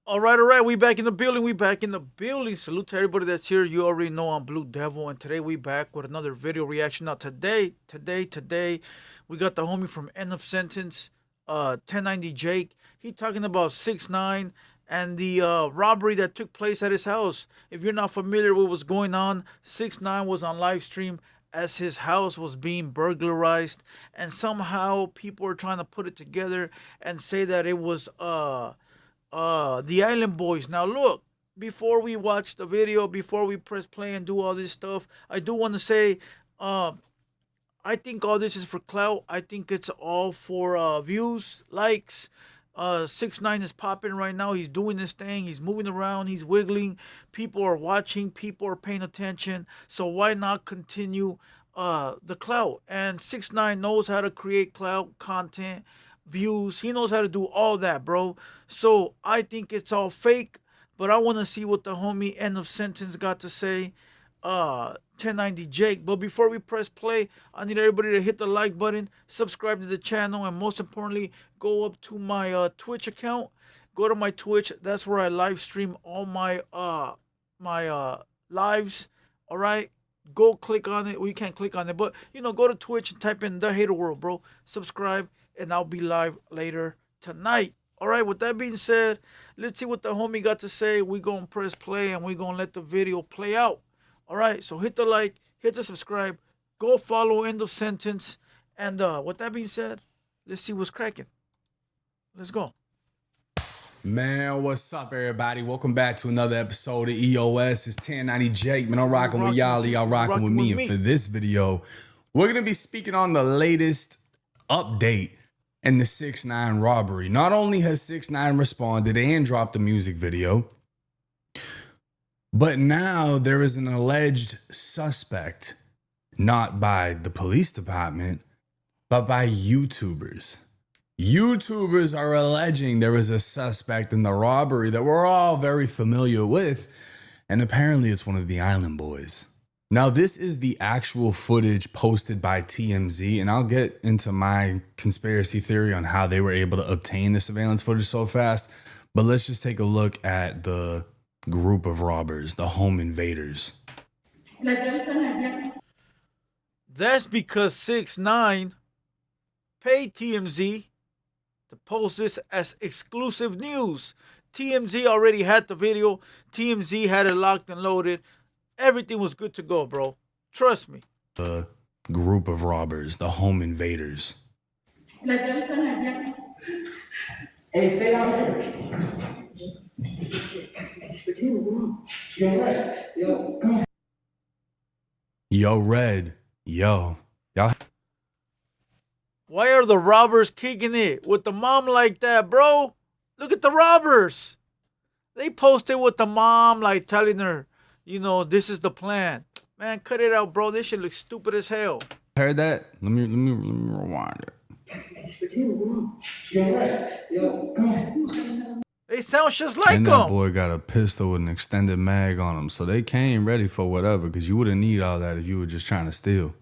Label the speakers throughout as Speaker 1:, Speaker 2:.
Speaker 1: All right. We back in the building. We back in the building. Salute to everybody that's here. You already know I'm Blue Devil, and today we back with another video reaction. Now today, we got the homie from End of Sentence, 1090 Jake. He talking about 6ix9ine and the robbery that took place at his house. If you're not familiar with what's going on, 6ix9ine was on live stream as his house was being burglarized, and somehow people are trying to put it together and say that it was the Island Boys. Now look, before we watch the video, before we press play and do all this stuff, I do want to say, I think all this is for clout. I think it's all for views, likes. 6ix9ine is popping right now. He's doing this thing. He's moving around. He's wiggling. People are watching. People are paying attention. So why not continue the clout? And 6ix9ine knows how to create clout content, views. He knows how to do all that, bro. So I think it's all fake. But I want to see what the homie End of Sentence got to say. 1090 Jake. But before we press play, I need everybody to hit the like button, subscribe to the channel, and most importantly, go up to my Twitch account. Go to my Twitch. That's where I live stream all my lives. All right. Go click on it. Well, you can't click on it, but go to Twitch and type in The Hater World, bro. Subscribe, and I'll be live later tonight. All right. With that being said, let's see what the homie got to say. We gonna press play and we gonna let the video play out. All right, so hit the like, hit the subscribe, go follow End of Sentence, and with that being said, let's see what's cracking. Let's go.
Speaker 2: Man, what's up, everybody? Welcome back to another episode of EOS. It's 1090 Jake. Man, I'm rocking with y'all. Y'all rocking with me. And for this video, we're going to be speaking on the latest update in the 6ix9ine robbery. Not only has 6ix9ine responded and dropped a music video, but now there is an alleged suspect, not by the police department, but by YouTubers. YouTubers are alleging there is a suspect in the robbery that we're all very familiar with, and apparently it's one of the Island Boys. Now, this is the actual footage posted by TMZ, and I'll get into my conspiracy theory on how they were able to obtain the surveillance footage so fast, but let's just take a look at the group of robbers, the home invaders.
Speaker 1: That's because 6ix9ine paid TMZ to post this as exclusive news. TMZ already had the video. TMZ had it locked and loaded. Everything was good to go, bro. Trust me.
Speaker 2: The group of robbers, the home invaders.
Speaker 3: Hey, stay out here.
Speaker 2: Yo, Red. Yo. Y'all.
Speaker 1: Why are the robbers kicking it with the mom like that, bro? Look at the robbers. They posted with the mom, like telling her, this is the plan. Man, cut it out, bro. This shit looks stupid as hell.
Speaker 2: Heard that? Let me rewind it.
Speaker 1: They sound just like
Speaker 2: and
Speaker 1: them.
Speaker 2: That boy got a pistol with an extended mag on him, so they came ready for whatever, because you wouldn't need all that if you were just trying to steal.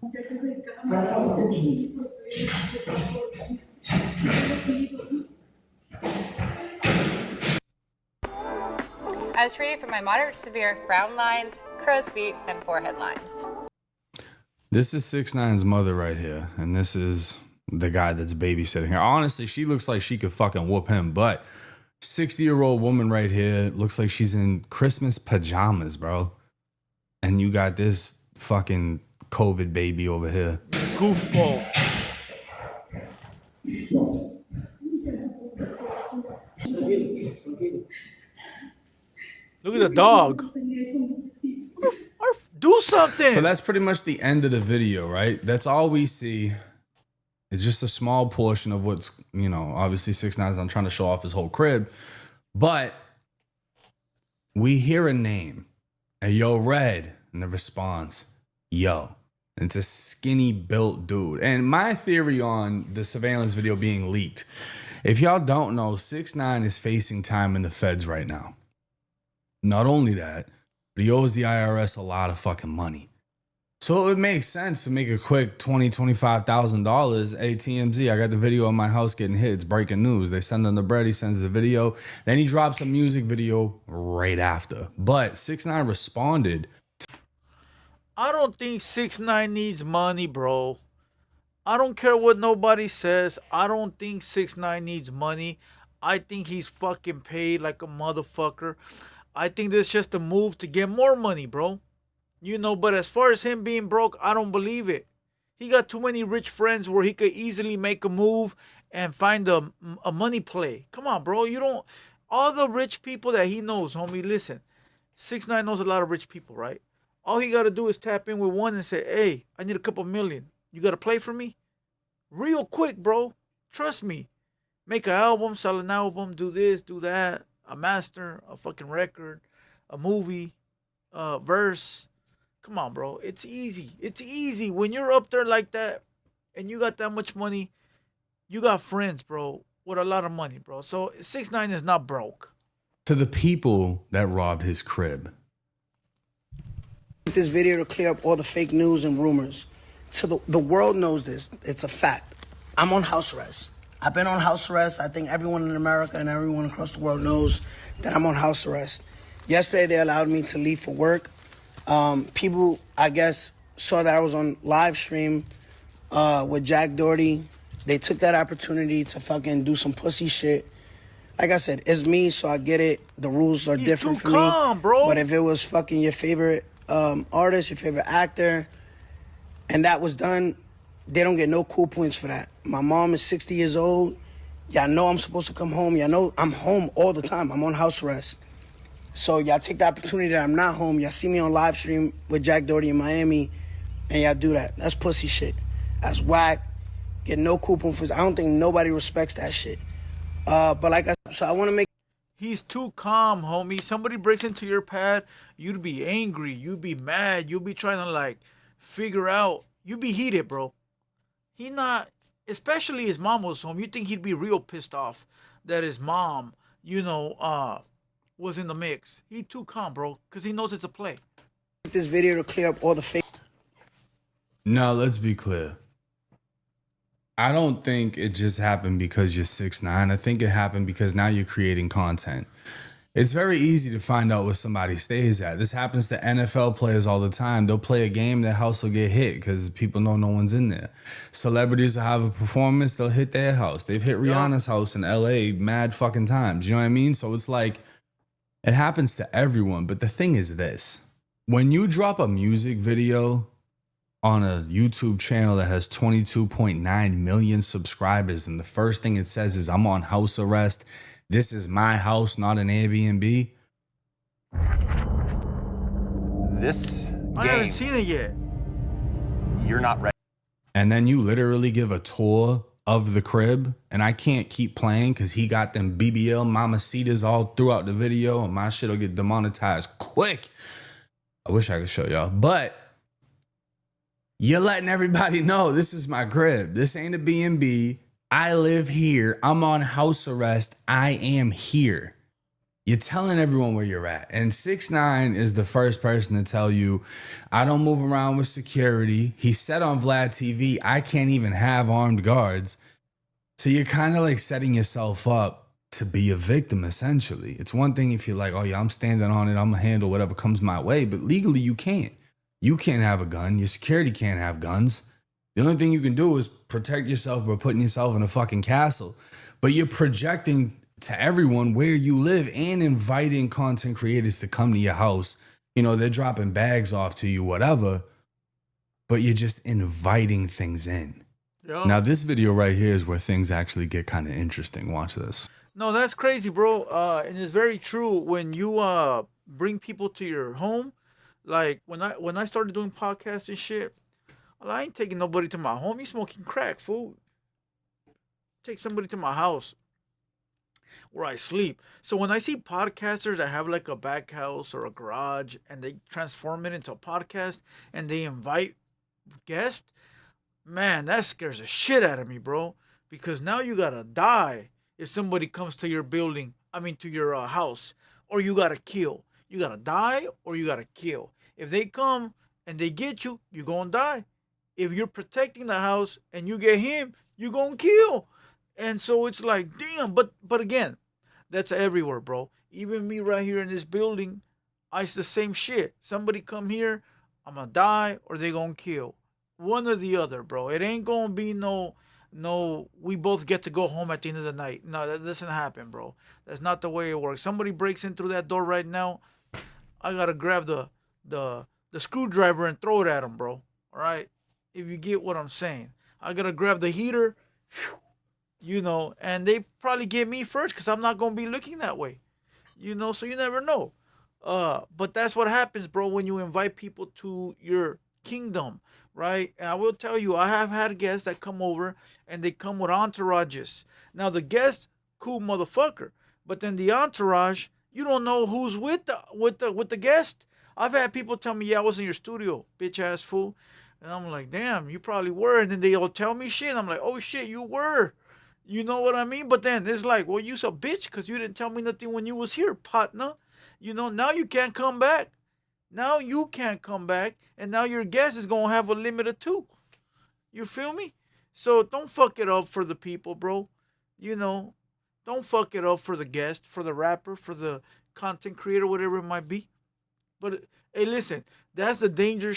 Speaker 4: I was treated for my moderate to severe frown lines, crow's feet, and forehead lines.
Speaker 2: This is 6ix9ine's mother right here, and this is the guy that's babysitting her. Honestly, she looks like she could fucking whoop him, but 60-year-old woman right here looks like she's in Christmas pajamas, bro. And you got this fucking COVID baby over here.
Speaker 1: Goofball. Look at the dog. Do something.
Speaker 2: So that's pretty much the end of the video, right? That's all we see. It's just a small portion of what's, obviously 6ix9ine's not trying to show off his whole crib. But we hear a name. Hey, yo, Red. And the response, yo. And it's a skinny built dude. And my theory on the surveillance video being leaked, if y'all don't know, 6ix9ine is facing time in the feds right now. Not only that, but he owes the IRS a lot of fucking money. So it makes sense to make a quick $25,000. Hey, TMZ, I got the video of my house getting hit. It's breaking news. They send him the bread. He sends the video. Then he drops a music video right after. But 6ix9ine responded.
Speaker 1: I don't think 6ix9ine needs money, bro. I don't care what nobody says. I don't think 6ix9ine needs money. I think he's fucking paid like a motherfucker. I think this is just a move to get more money, bro. You know, but as far as him being broke, I don't believe it. He got too many rich friends where he could easily make a move and find a money play. Come on, bro. You don't. All the rich people that he knows, homie, listen. 6ix9ine knows a lot of rich people, right? All he got to do is tap in with one and say, hey, I need a couple million. You got to play for me? Real quick, bro. Trust me. Make an album, sell an album, do this, do that. A master, a fucking record, a movie, a verse. Come on, bro. It's easy. It's easy. When you're up there like that and you got that much money, you got friends, bro, with a lot of money, bro. So 6ix9ine is not broke.
Speaker 2: To the people that robbed his crib.
Speaker 5: This video to clear up all the fake news and rumors. So the world knows this. It's a fact. I'm on house arrest. I've been on house arrest. I think everyone in America and everyone across the world knows that I'm on house arrest. Yesterday, they allowed me to leave for work. People, I guess, saw that I was on live stream with Jack Doherty. They took that opportunity to fucking do some pussy shit. Like I said, it's me, so I get it. The rules are different for me.
Speaker 1: Bro.
Speaker 5: But if it was fucking your favorite artist, your favorite actor, and that was done, they don't get no cool points for that. My mom is 60 years old. Y'all know I'm supposed to come home. Y'all know I'm home all the time. I'm on house arrest. So y'all take the opportunity that I'm not home. Y'all see me on live stream with Jack Doherty in Miami, and y'all do that. That's pussy shit. That's whack. Get no cool points. I don't think nobody respects that shit. But like I said, so I want to make...
Speaker 1: He's too calm, homie. Somebody breaks into your pad, you'd be angry. You'd be mad. You'd be trying to, like, figure out. You'd be heated, bro. He not... Especially his mom was home. You think he'd be real pissed off that his mom, you know, was in the mix. He too calm, bro, because he knows it's a play.
Speaker 5: This video to clear up all the fake...
Speaker 2: Now, let's be clear. I don't think it just happened because you're 6ix9ine. I think it happened because now you're creating content. It's very easy to find out where somebody stays at. This happens to NFL players all the time. They'll play a game, their house will get hit because people know no one's in there. Celebrities will have a performance, they'll hit their house. They've hit Rihanna's house in LA mad fucking times. You know what I mean? So it's like, it happens to everyone. But the thing is this. When you drop a music video on a YouTube channel that has 22.9 million subscribers, and the first thing it says is, I'm on house arrest. This is my house, not an Airbnb.
Speaker 6: This game,
Speaker 1: I haven't seen it yet.
Speaker 6: you're not ready.
Speaker 2: And then you literally give a tour of the crib, and I can't keep playing because he got them BBL mamacitas all throughout the video, and my shit will get demonetized quick. I wish I could show y'all, but you're letting everybody know this is my crib. This ain't a B&B. I live here. I'm on house arrest. I am here. You're telling everyone where you're at. And 6ix9ine is the first person to tell you, I don't move around with security. He said on Vlad TV, I can't even have armed guards. So you're kind of like setting yourself up to be a victim, essentially. It's one thing if you're like, oh yeah, I'm standing on it. I'm gonna handle whatever comes my way. But legally, you can't. You can't have a gun. Your security can't have guns. The only thing you can do is protect yourself by putting yourself in a fucking castle. But you're projecting to everyone where you live and inviting content creators to come to your house. You know, they're dropping bags off to you, whatever. But you're just inviting things in.
Speaker 1: Yo.
Speaker 2: Now, this video right here is where things actually get kind of interesting. Watch this.
Speaker 1: No, that's crazy, bro. And it's very true. When you bring people to your home, like when I started doing podcasts and shit, well, I ain't taking nobody to my home. You smoking crack, fool. Take somebody to my house where I sleep. So when I see podcasters that have like a back house or a garage and they transform it into a podcast and they invite guests, man, that scares the shit out of me, bro. Because now you gotta die if somebody comes to your building, to your house, or you gotta kill. You gotta die or you gotta kill. If they come and they get you, you're gonna die. If you're protecting the house and you get him, you're gonna kill. And so it's like, damn. But again, that's everywhere, bro. Even me right here in this building, it's the same shit. Somebody come here, I'm gonna die or they gonna kill. One or the other, bro. It ain't gonna be no, we both get to go home at the end of the night. No, that doesn't happen, bro. That's not the way it works. Somebody breaks in through that door right now, I gotta grab the screwdriver and throw it at him, bro. All right, if you get what I'm saying, I gotta grab the heater, and they probably get me first because I'm not gonna be looking that way, So you never know. But that's what happens, bro, when you invite people to your kingdom, right? And I will tell you, I have had guests that come over and they come with entourages. Now the guest, cool motherfucker, but then the entourage, you don't know who's with the guest. I've had people tell me, "Yeah, I was in your studio, bitch ass fool," and I'm like, "Damn, you probably were." And then they all tell me shit. And I'm like, "Oh shit, you were." You know what I mean? But then it's like, well, you's a bitch because you didn't tell me nothing when you was here, partner. Now you can't come back. Now you can't come back, and now your guest is gonna have a limit of 2. You feel me? So don't fuck it up for the people, bro. Don't fuck it up for the guest, for the rapper, for the content creator, whatever it might be. But hey, listen, that's the danger.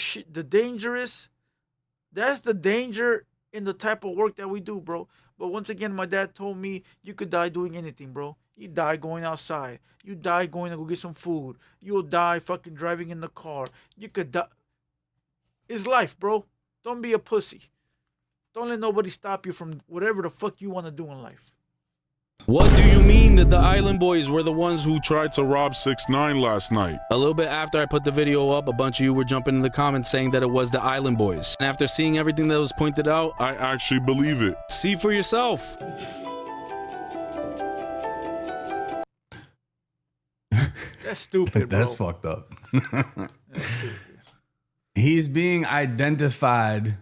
Speaker 1: That's the danger in the type of work that we do, bro. But once again, my dad told me you could die doing anything, bro. You die going outside. You die going to go get some food. You'll die fucking driving in the car. You could die. It's life, bro. Don't be a pussy. Don't let nobody stop you from whatever the fuck you want to do in life.
Speaker 7: What do you mean that the Island Boys were the ones who tried to rob 6ix9ine last night? A little bit after I put the video up, a bunch of you were jumping in the comments saying that it was the Island Boys. And after seeing everything that was pointed out,
Speaker 8: I actually believe it.
Speaker 7: See for yourself.
Speaker 1: That's stupid, bro.
Speaker 2: That's fucked up. He's being identified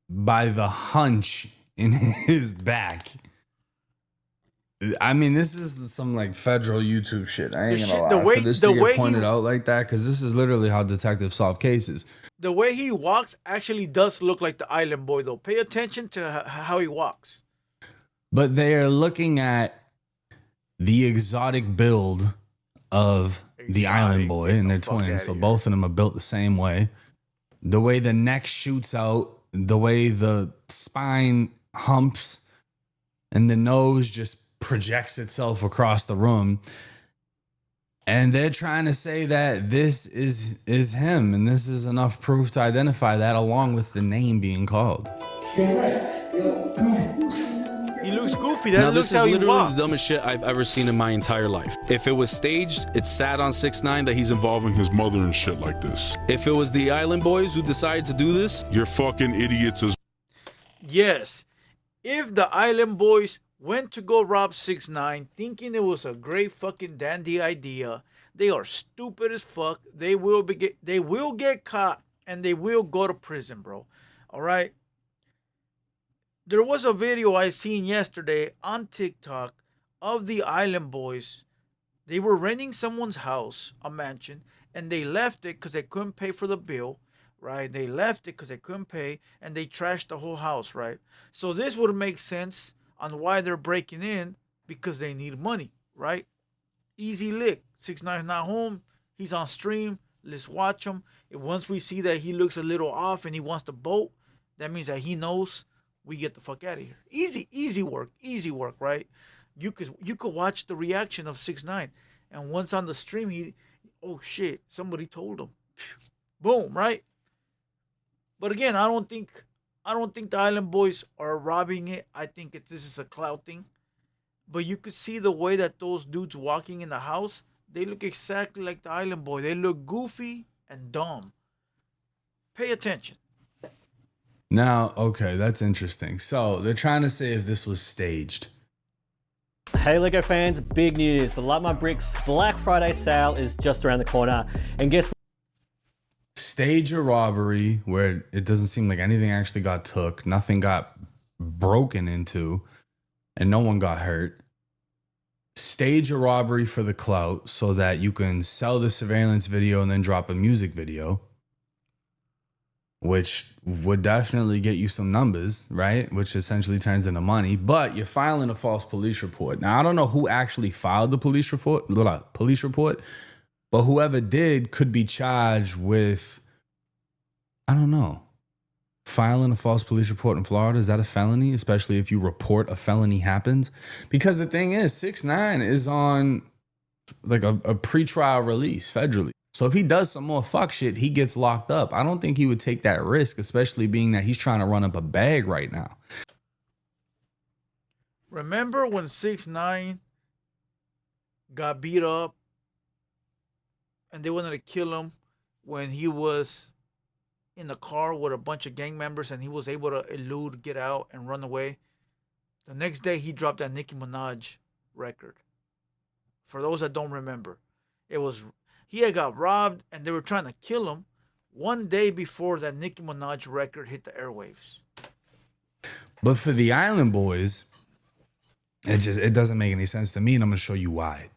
Speaker 2: by the hunch in his back. I mean, this is some like federal YouTube shit. I ain't gonna lie. For this to get pointed out like that, because this is literally how detectives solve cases.
Speaker 1: The way he walks actually does look like the Island Boy, though. Pay attention to how he walks.
Speaker 2: But they are looking at the exotic build of the Island Boy, and they're twins, so both of them are built the same way. The way the neck shoots out, the way the spine humps, and the nose just projects itself across the room. And they're trying to say that this is him, and this is enough proof to identify that, along with the name being called.
Speaker 1: He looks goofy. That looks how he walks. This is literally
Speaker 7: the dumbest shit I've ever seen in my entire life. If it was staged, it's sad on 6ix9ine that he's
Speaker 8: involving his mother and shit like this.
Speaker 7: If it was the Island Boys who decided to do this,
Speaker 8: you're fucking idiots as
Speaker 1: yes. If the Island Boys went to go rob 6ix9ine thinking it was a great fucking dandy idea, they are stupid as fuck. They will get caught and they will go to prison, bro. All right. There was a video I seen yesterday on TikTok of the Island Boys. They were renting someone's house, a mansion, and they left it because they couldn't pay for the bill, right? They left it because they couldn't pay, and they trashed the whole house, right? So this would make sense on why they're breaking in, because they need money, right? Easy lick. 6ix9ine's not home. He's on stream. Let's watch him. And once we see that he looks a little off and he wants to bolt, that means that he knows we get the fuck out of here. Easy work, right? You could watch the reaction of 6ix9ine, and once on the stream, oh shit, somebody told him. Boom, right? But again, I don't think the Island Boys are robbing it. I think this is a clout thing. But you could see the way that those dudes walking in the house, they look exactly like the Island Boy. They look goofy and dumb. Pay attention.
Speaker 2: Now, okay, that's interesting. So they're trying to say if this was staged.
Speaker 9: Hey Lego fans, big news. The Light My Bricks Black Friday sale is just around the corner. And guess what?
Speaker 2: Stage a robbery where it doesn't seem like anything actually got took, nothing got broken into, and no one got hurt. Stage a robbery for the clout so that you can sell the surveillance video and then drop a music video. which would definitely get you some numbers, right? Which essentially turns into money, but you're filing a false police report. Now, I don't know who actually filed the police report, but whoever did could be charged with, I don't know, filing a false police report in Florida. Is that a felony? Especially if you report a felony happens? Because the thing is, 6ix9ine is on like a pretrial release federally. So if he does some more fuck shit, he gets locked up. I don't think he would take that risk, especially being that he's trying to run up a bag right now.
Speaker 1: Remember when 6ix9ine got beat up and they wanted to kill him when he was in the car with a bunch of gang members and he was able to elude, get out, and run away? The next day, he dropped that Nicki Minaj record. For those that don't remember, he had got robbed and they were trying to kill him one day before that Nicki Minaj record hit the airwaves.
Speaker 2: But for the Island Boys, it doesn't make any sense to me, and I'm gonna show you why.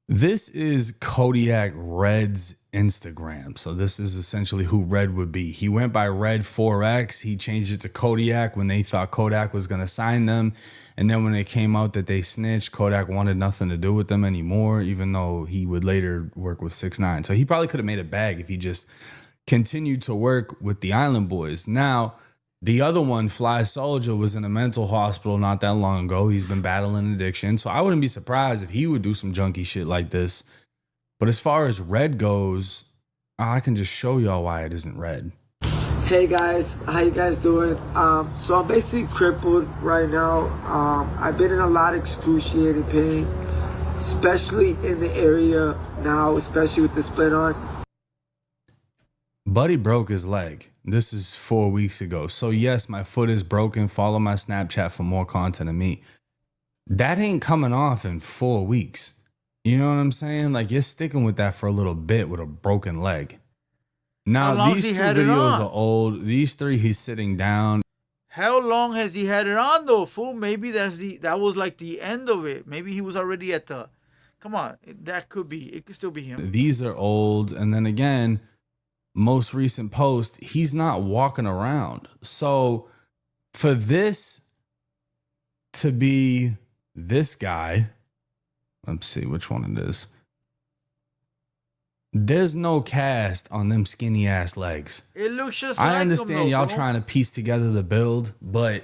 Speaker 2: This is Kodiak Red's Instagram. So this is essentially who Red would be. He went by Red 4X. He changed it to Kodiak when they thought Kodak was going to sign them. And then when it came out that they snitched, Kodak wanted nothing to do with them anymore, even though he would later work with 6ix9ine. So he probably could have made a bag if he just continued to work with the Island Boys. Now, the other one, Fly Soldier, was in a mental hospital not that long ago. He's been battling addiction. So I wouldn't be surprised if he would do some junky shit like this. But as far as Red goes, I can just show y'all why it isn't Red.
Speaker 10: Hey guys, how you guys doing? So I'm basically crippled right now. I've been in a lot of excruciating pain, especially in the area now, especially with the split on.
Speaker 2: Buddy broke his leg. This is 4 weeks ago. So yes, my foot is broken. Follow my Snapchat for more content of me. That ain't coming off in 4 weeks. You know what I'm saying? Like, you're sticking with that for a little bit with a broken leg. Now, these 2 videos are old. These 3, he's sitting down.
Speaker 1: How long has he had it on though, fool? Maybe that was like the end of it. Maybe he was already at the, come on, that could be, it could still be him.
Speaker 2: These are old. And then again, most recent post, he's not walking around. So for this to be this guy, let's see which one it is. There's no cast on them skinny ass legs.
Speaker 1: It looks just like
Speaker 2: I understand y'all
Speaker 1: bro.
Speaker 2: trying to piece together the build, but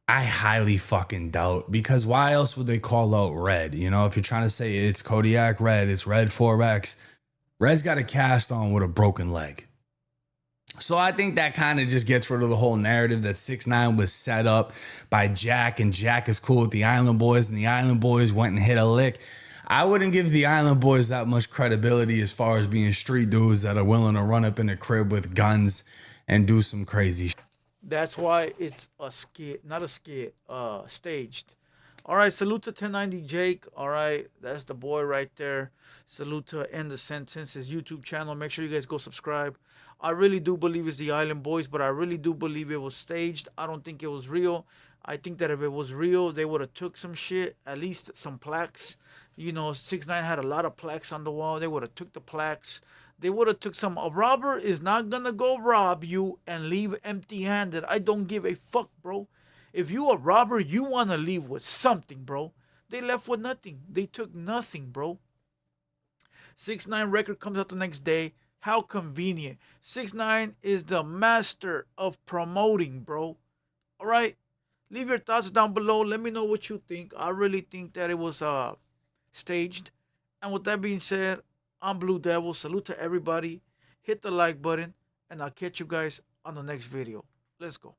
Speaker 2: I highly fucking doubt, because why else would they call out Red? You know, if you're trying to say it's Kodiak Red, it's Red 4X, Red's got a cast on with a broken leg. So I think that kind of just gets rid of the whole narrative that 6ix9ine was set up by Jack, and Jack is cool with the Island Boys, and the Island Boys went and hit a lick. I wouldn't give the Island Boys that much credibility as far as being street dudes that are willing to run up in a crib with guns and do some crazy shit.
Speaker 1: That's why it's a skit, not a skit, staged. All right, salute to 1090 Jake. All right, that's the boy right there. Salute to End the Sentence, his YouTube channel. Make sure you guys go subscribe. I really do believe it's the Island Boys, but I really do believe it was staged. I don't think it was real. I think that if it was real, they would have took some shit, at least some plaques. You know, 6ix9ine had a lot of plaques on the wall. They would have took the plaques. They would have took some. A robber is not going to go rob you and leave empty-handed. I don't give a fuck, bro. If you a robber, you want to leave with something, bro. They left with nothing. They took nothing, bro. 6ix9ine record comes out the next day. How convenient. 6ix9ine is the master of promoting, bro. All right? Leave your thoughts down below. Let me know what you think. I really think that it was staged. And with that being said, I'm Blue Devil. Salute to everybody. Hit the like button. And I'll catch you guys on the next video. Let's go.